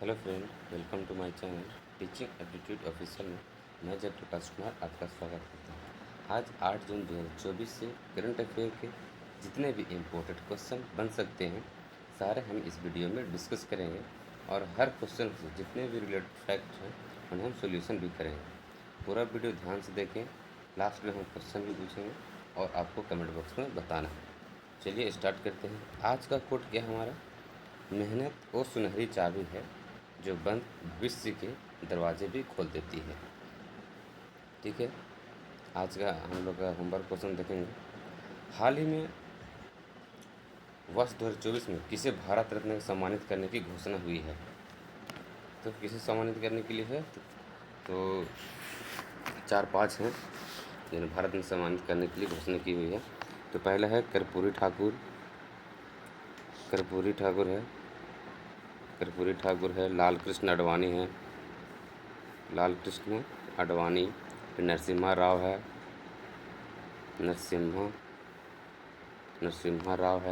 Hello friend, welcome to my channel teaching aptitude official में मैं जयप्रकाश कुमार आपका स्वागत करता हूँ। आज 8 जून 2024 से करंट अफेयर के जितने भी इम्पोर्टेंट क्वेश्चन बन सकते हैं सारे हम इस वीडियो में डिस्कस करेंगे और हर क्वेश्चन से जितने भी रिलेटेड फैक्ट हैं उन्हें हम सोल्यूशन भी करेंगे। पूरा वीडियो ध्यान से देखें, लास्ट में हम क्वेश्चन भी पूछेंगे और आपको कमेंट बॉक्स में बताना है। चलिए स्टार्ट करते हैं। आज का कोट क्या है हमारा? मेहनत वो सुनहरी चाबी है जो बंद भविष्य के दरवाजे भी खोल देती है। ठीक है, आज का हम लोग का होमवर्क क्वेश्चन देखेंगे। हाल ही में वर्ष 2024 में किसे भारत रत्न सम्मानित करने की घोषणा हुई है? तो किसे सम्मानित करने के लिए है तो 4-5 हैं जिन्हें भारत में सम्मानित करने के लिए घोषणा की हुई है। तो पहला है कर्पूरी ठाकुर है, लाल कृष्ण अडवाणी, फिर नरसिम्हा राव है,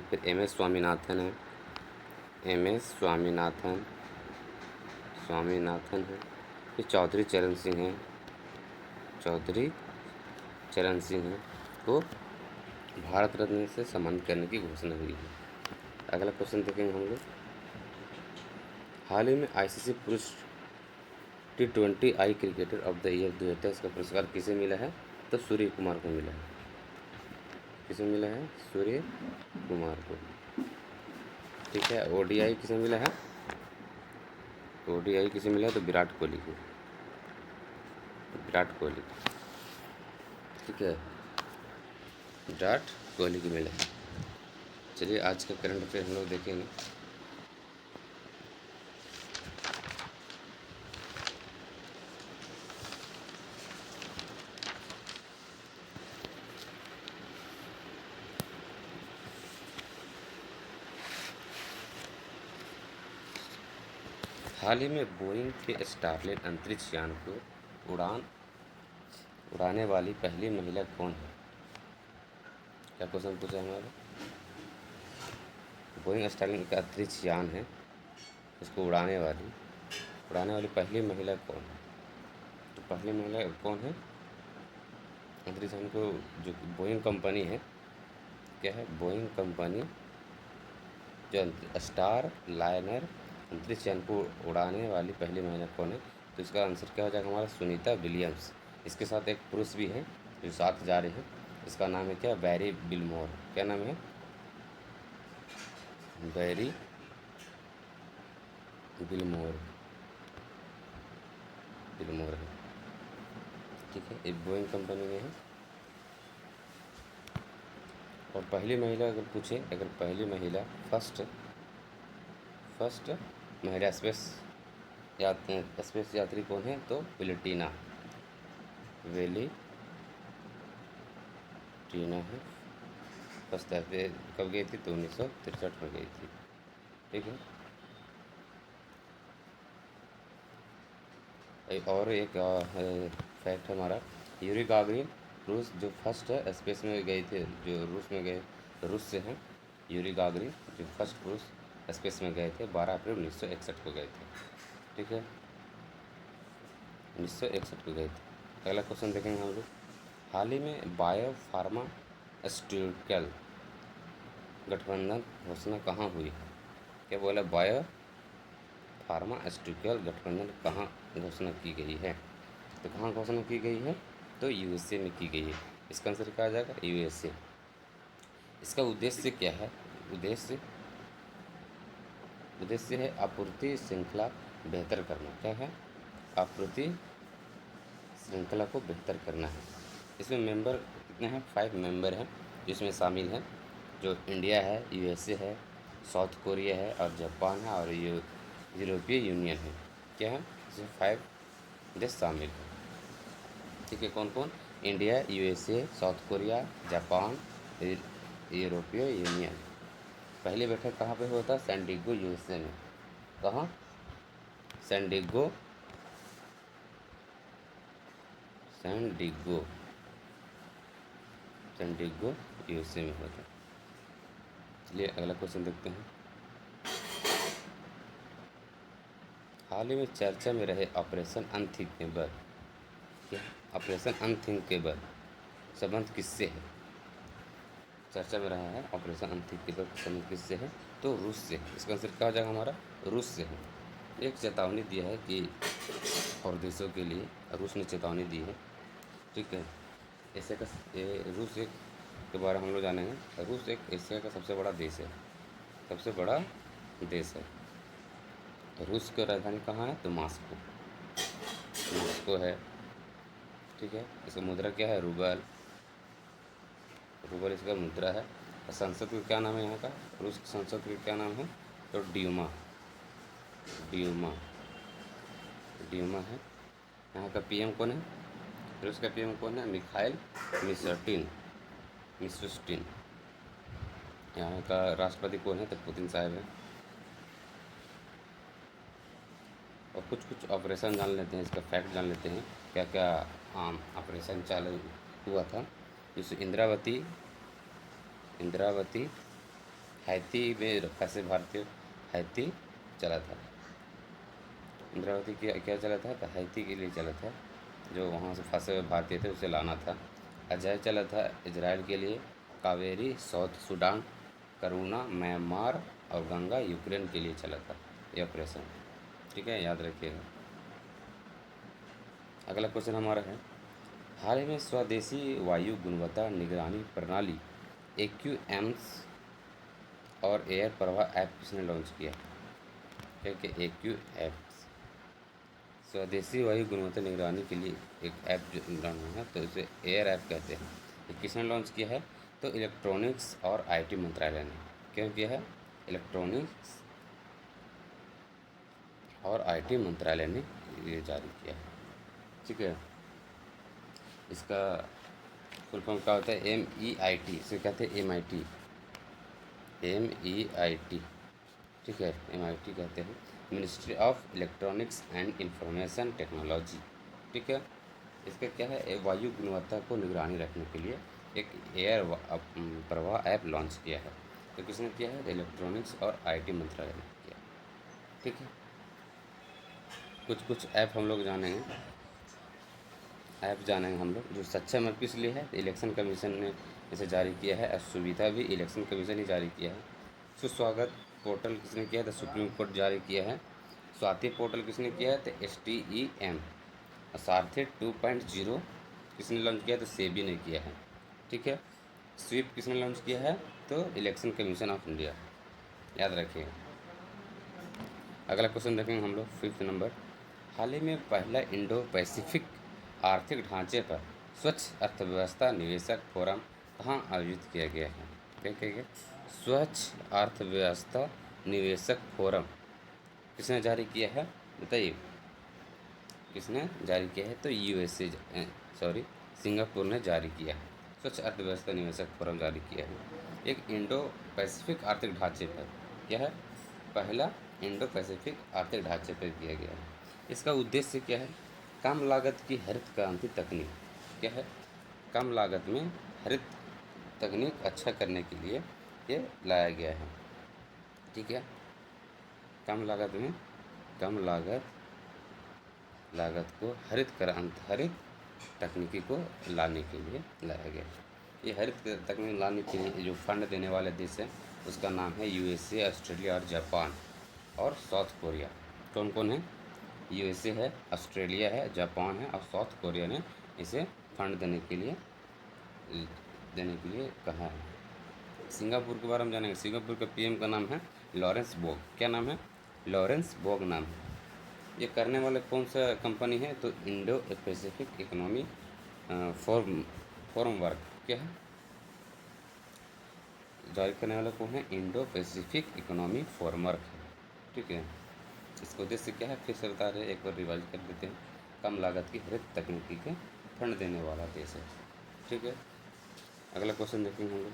फिर एम एस स्वामीनाथन है, फिर चौधरी चरण सिंह हैं को भारत रत्न से सम्मानित करने की घोषणा हुई है। अगला क्वेश्चन देखेंगे हम लोग। हाल ही में आईसीसी पुरुष T20 I cricketer of the year 2023 का पुरस्कार किसे मिला है? तो सूर्य कुमार को मिला है। किसे मिला है? सूर्य कुमार को। ठीक है, ओडीआई किसे मिला है? तो विराट कोहली को। ठीक है, विराट कोहली को मिला है। चलिए आज का करंट अफेयर हम लोग देखेंगे। हाल ही में बोइंग के स्टारलिन अंतरिक्ष यान को उड़ाने वाली पहली महिला कौन है? क्या क्वेश्चन पूछा है हमारा? बोइंग स्टारलिन का अंतरिक्ष यान है, उसको उड़ाने वाली पहली महिला कौन है? तो पहली महिला कौन है? अंतरिक्ष यान को जो बोइंग कंपनी है, क्या है? बोइंग कंपनी जो स्टार लाइनर अंतरिक्ष यान को उड़ाने वाली पहली महिला कौन है? तो इसका आंसर क्या हो जाएगा हमारा? सुनीता विलियम्स। इसके साथ एक पुरुष भी है जो साथ जा रहे हैं, इसका नाम है क्या? बैरी बिलमोर। क्या नाम है? बैरी बिलमोर है। ठीक है, एक बोइंग कंपनी में है। और पहली महिला अगर पूछे, अगर पहली महिला फर्स्ट महिला स्पेस यात्री कौन है? तो वेलेंटीना है। फर्स्ट यात्री कब गई थी? तो 1963 में गई थी। ठीक है, और एक फैक्ट हमारा, यूरी गागरिन रूस जो फर्स्ट स्पेस में गए थे, जो रूस में गए, रूस से हैं। यूरी गागरिन जो फर्स्ट रूस स्पेस में गए थे 12 अप्रैल 1961 को गए थे। ठीक है, 1961 को गए थे। अगला क्वेश्चन देखेंगे हम लोग। हाल ही में बायो फार्मास्यूटिकल गठबंधन घोषणा कहाँ हुई है? क्या बोला? बायो फार्मास्यूटिकल गठबंधन कहाँ घोषणा की गई है? तो कहाँ घोषणा की गई है? तो यूएसए में की गई है। इसका आंसर क्या आ जाएगा? यूएसए। इसका उद्देश्य क्या है? उद्देश्य है आपूर्ति श्रृंखला बेहतर करना। क्या है? आपूर्ति श्रृंखला को बेहतर करना है। इसमें मेंबर कितने हैं? 5 मेंबर हैं, जिसमें शामिल हैं जो इंडिया है, यूएसए है, साउथ कोरिया है और जापान है और यूरोपीय यूनियन है। क्या है? इसमें 5 देश शामिल हैं। ठीक है, कौन कौन? India, USA, south Korea, Japan, यूरोपीय यूनियन। पहली बैठक कहाँ पे हुआ था? सैन डिएगो, यूएसए में। कहाँ? सैन डिएगो यूएसए में हुआ था। चलिए अगला क्वेश्चन देखते हैं। हाल ही में चर्चा में रहे ऑपरेशन अनथिंकेबल, क्या ऑपरेशन अनथिंकेबल संबंध किससे है? चर्चा में रहा है ऑपरेशन अनथिंकेबल का संबंध किससे है? तो रूस से। इसका आंसर क्या हो जाएगा हमारा? रूस से है। एक चेतावनी दिया है कि और देशों के लिए रूस ने चेतावनी दी है, ठीक है। एशिया का रूस एक के बारे में हम लोग जानेंगे। रूस एक एशिया का सबसे बड़ा देश है, सबसे बड़ा देश है। रूस की राजधानी कहाँ है? तो मॉस्को, मॉस्को है, ठीक है। इसका मुद्रा क्या है? रूबल, रूबल इसका मुद्रा है। और संसद का क्या नाम है यहाँ का? रूस की संसद का क्या नाम है? तो ड्यूमा, ड्यूमा, ड्यूमा है। यहाँ का पीएम कौन है? रूस का पीएम कौन है? मिखाइल मिशस्टिन, मिशस्टिन। यहाँ का राष्ट्रपति कौन है? तो पुतिन साहब है। और कुछ कुछ ऑपरेशन जान लेते हैं, इसका फैक्ट जान लेते हैं, क्या क्या ऑपरेशन चालू हुआ था। जैसे इंद्रावती, इंद्रावती हैती में फंसे भारतीय, हैती चला था। इंद्रावती क्या चला था? तो हैती के लिए चला था, जो वहाँ से फंसे हुए भारतीय थे उसे लाना था। अजय चला था इजराइल के लिए। कावेरी साउथ सूडान, करुणा म्यांमार और गंगा यूक्रेन के लिए चला था ये ऑपरेशन, ठीक है, याद रखिएगा। अगला क्वेश्चन हमारा है, हाल ही में स्वदेशी वायु गुणवत्ता निगरानी प्रणाली AQAMS और एयर प्रवाह ऐप किसने लॉन्च किया? क्योंकि AQAMS स्वदेशी वायु गुणवत्ता निगरानी के लिए एक ऐप जो लॉन्च हुआ है, तो इसे एयर ऐप कहते हैं। ये किसने लॉन्च किया है? तो इलेक्ट्रॉनिक्स और IT मंत्रालय ने। क्यों किया है? इलेक्ट्रॉनिक्स और IT मंत्रालय ने ये जारी किया है, ठीक है। इसका फुल फॉर्म क्या होता है? MEIT, इसे कहते हैं MIT, MEIT, ठीक है, MIT कहते हैं, ministry of electronics and information technology, ठीक है। इसका क्या है? वायु गुणवत्ता को निगरानी रखने के लिए एक एयर प्रवाह ऐप लॉन्च किया है। तो किसने किया है? इलेक्ट्रॉनिक्स और IT मंत्रालय ने किया, ठीक है। कुछ कुछ ऐप हम लोग जानेंगे, ऐप जानेंगे हम लोग। जो सक्षम ऐप किस लिए है? तो इलेक्शन कमीशन ने इसे जारी किया है। और सुविधा भी इलेक्शन कमीशन ही जारी किया है। सुस्वागत पोर्टल किसने किया है? तो सुप्रीम कोर्ट जारी किया है। स्वाति पोर्टल किसने किया है? तो STEM। सारथी 2.0 किसने लॉन्च किया है? तो सेबी ने किया है, ठीक है। स्वीप किसने लॉन्च किया है? तो इलेक्शन कमीशन ऑफ इंडिया, याद रखिएगा। अगला क्वेश्चन देखेंगे हम लोग, 5th नंबर, हाल ही में पहला इंडो पैसिफिक आर्थिक ढांचे पर स्वच्छ अर्थव्यवस्था निवेशक फोरम कहाँ आयोजित किया गया है? क्या किया गया? स्वच्छ अर्थव्यवस्था निवेशक फोरम किसने जारी किया है? बताइए, किसने जारी किया है? तो USA, सॉरी, सिंगापुर ने जारी किया है। स्वच्छ अर्थव्यवस्था निवेशक फोरम जारी किया है। एक इंडो पैसिफिक आर्थिक ढांचे पर, क्या है? पहला इंडो पैसिफिक आर्थिक ढांचे पर किया गया है। इसका उद्देश्य क्या है? कम लागत की हरित क्रांति तकनीक, क्या है? कम लागत में हरित तकनीक अच्छा करने के लिए ये लाया गया है, ठीक है। कम लागत में, कम लागत को हरित तकनीकी को लाने के लिए लाया गया है। ये हरित तकनीक लाने के लिए जो फंड देने वाले देश हैं उसका नाम है USA, ऑस्ट्रेलिया और जापान और साउथ कोरिया। कौन कौन है? USA है, ऑस्ट्रेलिया है, जापान है और साउथ कोरिया ने इसे फंड देने के लिए कहा है। सिंगापुर के बारे में जानेंगे। सिंगापुर के PM का नाम है लॉरेंस बोग। क्या नाम है? लॉरेंस बोग नाम है। ये करने वाले कौन सा कंपनी है? तो Indo Pacific economy forum work, क्या है? जारी करने वाला कौन है? इंडो पैसिफिक इकोनॉमी फोरमवर्क है, ठीक है। इसका उद्देश्य क्या है? फिर से बता रहे, एक बार रिवाइज कर देते हैं। कम लागत की हरित तकनीकी के फंड देने वाला देश है, ठीक है। अगला क्वेश्चन देखेंगे हम लोग,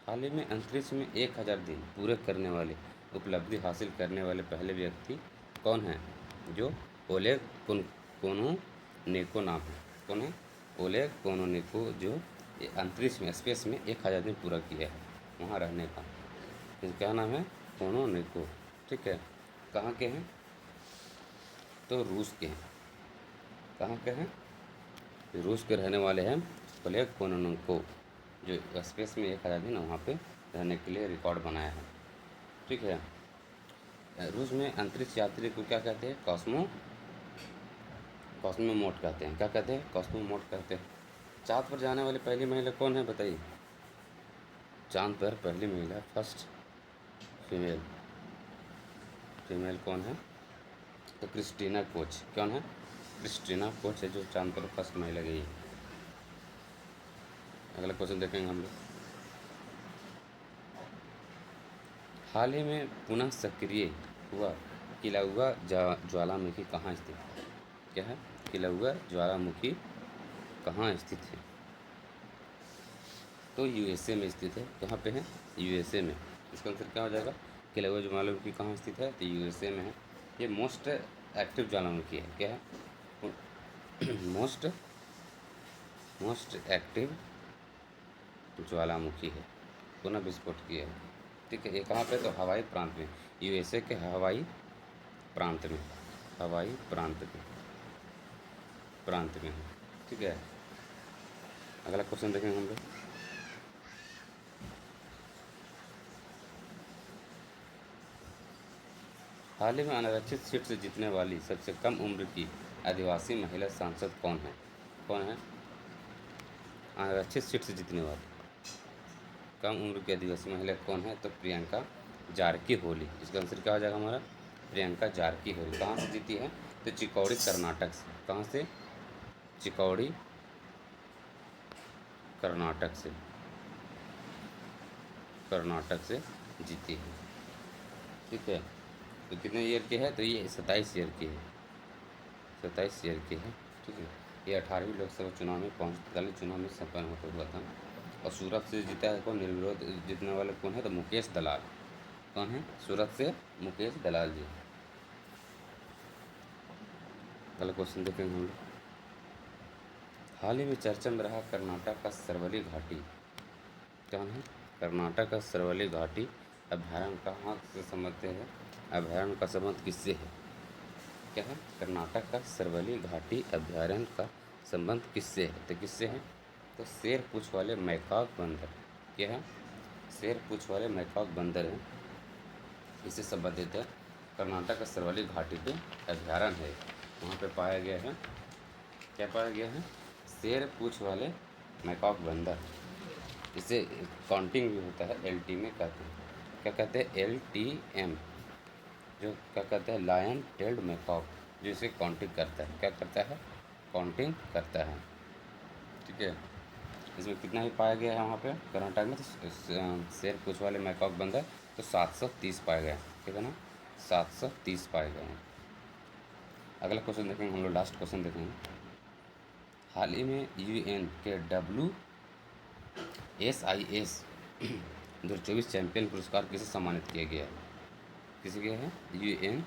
हाल ही में अंतरिक्ष में 1000 दिन पूरे करने वाले उपलब्धि हासिल करने वाले पहले व्यक्ति कौन है? जो ओलेग कोनोनेको नाम है। कौन है? ओलेग कोनोनेको, जो ये अंतरिक्ष में, स्पेस में 1000 दिन पूरा किया है वहाँ रहने का। क्या नाम है? कोनोनेको, ठीक है। कहाँ के हैं? तो रूस के हैं। कहाँ के हैं? रूस के रहने वाले हैं ओलेग कोनोनोव, जो स्पेस में 1000 दिन वहाँ पे रहने के लिए रिकॉर्ड बनाया है। ठीक है। रूस में अंतरिक्ष यात्री को क्या कहते हैं? कॉस्मोमोट कहते हैं। क्या कहते हैं? कॉस्मोमोट कहते हैं। चाँद पर जाने वाली पहली महिला कौन है बताइए? चाँद पर पहली महिला, फर्स्ट फीमेल कौन है? तो क्रिस्टीना कोच। कौन है? क्रिस्टीना कोच है जो चाँद पर फर्स्ट महिला गई है। अगला क्वेश्चन देखेंगे हम लोग। हाल ही में पुनः सक्रिय हुआ किलाउआ ज्वालामुखी कहाँ स्थित है? क्या है? किलाउआ ज्वालामुखी कहाँ स्थित है? तो यूएसए में स्थित है। कहाँ पे है? यूएसए में। इसका आंसर क्या हो जाएगा? किलाउआ ज्वालामुखी कहाँ स्थित है? तो यूएसए में है। ये मोस्ट एक्टिव ज्वालामुखी है। क्या है? मोस्ट एक्टिव ज्वालामुखी है। पुनः विस्फोट किया है। ठीक है। ये कहाँ पे? तो हवाई प्रांत में। यूएसए के हवाई प्रांत में है। ठीक है। अगला क्वेश्चन देखेंगे हम लोग। हाल ही में अनारक्षित सीट से जीतने वाली सबसे कम उम्र की आदिवासी महिला सांसद कौन है? अनारक्षित सीट से जीतने वाली कम उम्र की आदिवासी महिला कौन है? तो प्रियंका जारकीहोली। इसका आंसर क्या हो जाएगा हमारा? प्रियंका जारकीहोली। कहाँ से जीती है? तो चिकौड़ी, कर्नाटक से। कहाँ से? चिकौड़ी, कर्नाटक से जीती है। ठीक है। तो कितने ईयर की है? तो ये 27 ईयर की है। 27 ईयर की है। ठीक है। ये 18वीं लोकसभा चुनाव में 45 चुनाव में संपन्न होता हुआ था। और सूरत से जीता है कौन? निर्विरोध जीतने वाले कौन है? तो मुकेश दलाल। कौन है? सूरत से मुकेश दलाल जी। अगला क्वेश्चन देखेंगे हम लोग। हाल ही में चर्चा में रहा कर्नाटक का सरवली घाटी कौन है? कर्नाटक का सरवली घाटी अभ्यारण्य कहाँ से संबंधित है? अभ्यारण्य का संबंध किससे है? क्या है? कर्नाटक का सरवली घाटी अभ्यारण्य का संबंध किससे है? तो किससे है? तो शेर पूँछ वाले मैकॉक बंदर। क्या है? शेर पूँछ वाले मैकॉक बंदर है, इससे संबंधित है। कर्नाटक का सरवली घाटी पे अभ्यारण्य है, वहाँ पे पाया गया है। क्या पाया गया है? शेर पूँछ वाले मैकॉक बंदर। इसे काउंटिंग भी होता है, LT में कहते हैं। क्या कहते हैं? LTM। जो क्या कहते हैं? लायन टेल्ड मैकॉक, जो इसे काउंटिंग करता है। क्या करता है? काउंटिंग करता है। ठीक है। इसमें कितना ही पाया गया है वहाँ पे कर्नाटक में? तो शेर पूँछ वाले मैकॉक बंदर तो 730 पाए गए। ठीक है ना? 730 पाए गए हैं। अगला क्वेश्चन देखेंगे हम लोग, लास्ट क्वेश्चन देखेंगे। हाल ही में UN के WSIS 2024 चैंपियन पुरस्कार किसे सम्मानित किया गया है? किसे गया है? UN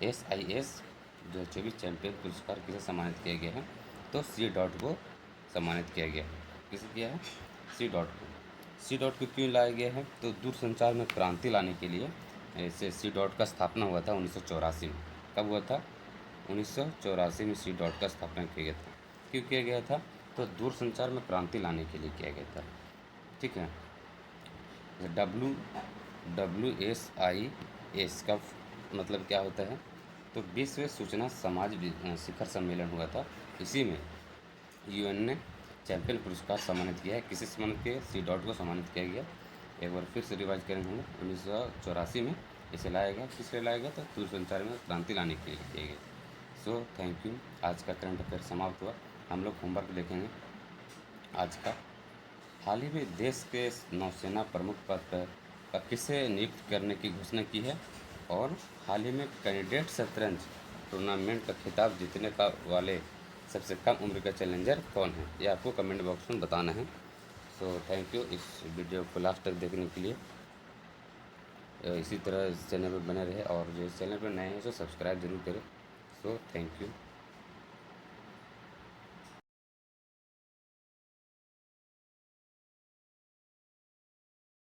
WSIS 2024 चैंपियन पुरस्कार किसे सम्मानित किया गया है? तो C. को सम्मानित किया गया है। किसे किया है? C. को। C. को क्यों लाया गया है? तो दूरसंचार में क्रांति लाने के लिए ऐसे C. का स्थापना हुआ था 1984 में। कब हुआ था? 1984 में C. का स्थापना किया गया था। क्यों किया गया था? तो दूरसंचार में क्रांति लाने के लिए किया गया था। ठीक है। WSIS का मतलब क्या होता है? तो विश्व सूचना समाज शिखर सम्मेलन हुआ था, इसी में UN ने चैंपियन पुरस्कार सम्मानित किया है। किसे सम्मानित किया? C. को सम्मानित किया गया। एक बार फिर से रिवाइज करेंगे हम लोग। 1984 में इसे लाया गया। किस लिए लाया गया? तो दूरसंचार में क्रांति लाने के लिए किया गया। So thank you. आज का करंट अफेयर समाप्त हुआ। हम लोग होमवर्क देखेंगे आज का। हाल ही में देश के नौसेना प्रमुख पद पर किसे नियुक्त करने की घोषणा की है? और हाल ही में कैंडिडेट शतरंज टूर्नामेंट का खिताब जीतने का वाले सबसे कम उम्र का चैलेंजर कौन है? ये आपको कमेंट बॉक्स में बताना है। सो थैंक यू इस वीडियो को लास्ट तक देखने के लिए। इसी तरह इस चैनल पर बने रहे, और जो इस चैनल पर नए हैं उसे सब्सक्राइब जरूर करें। So thank you.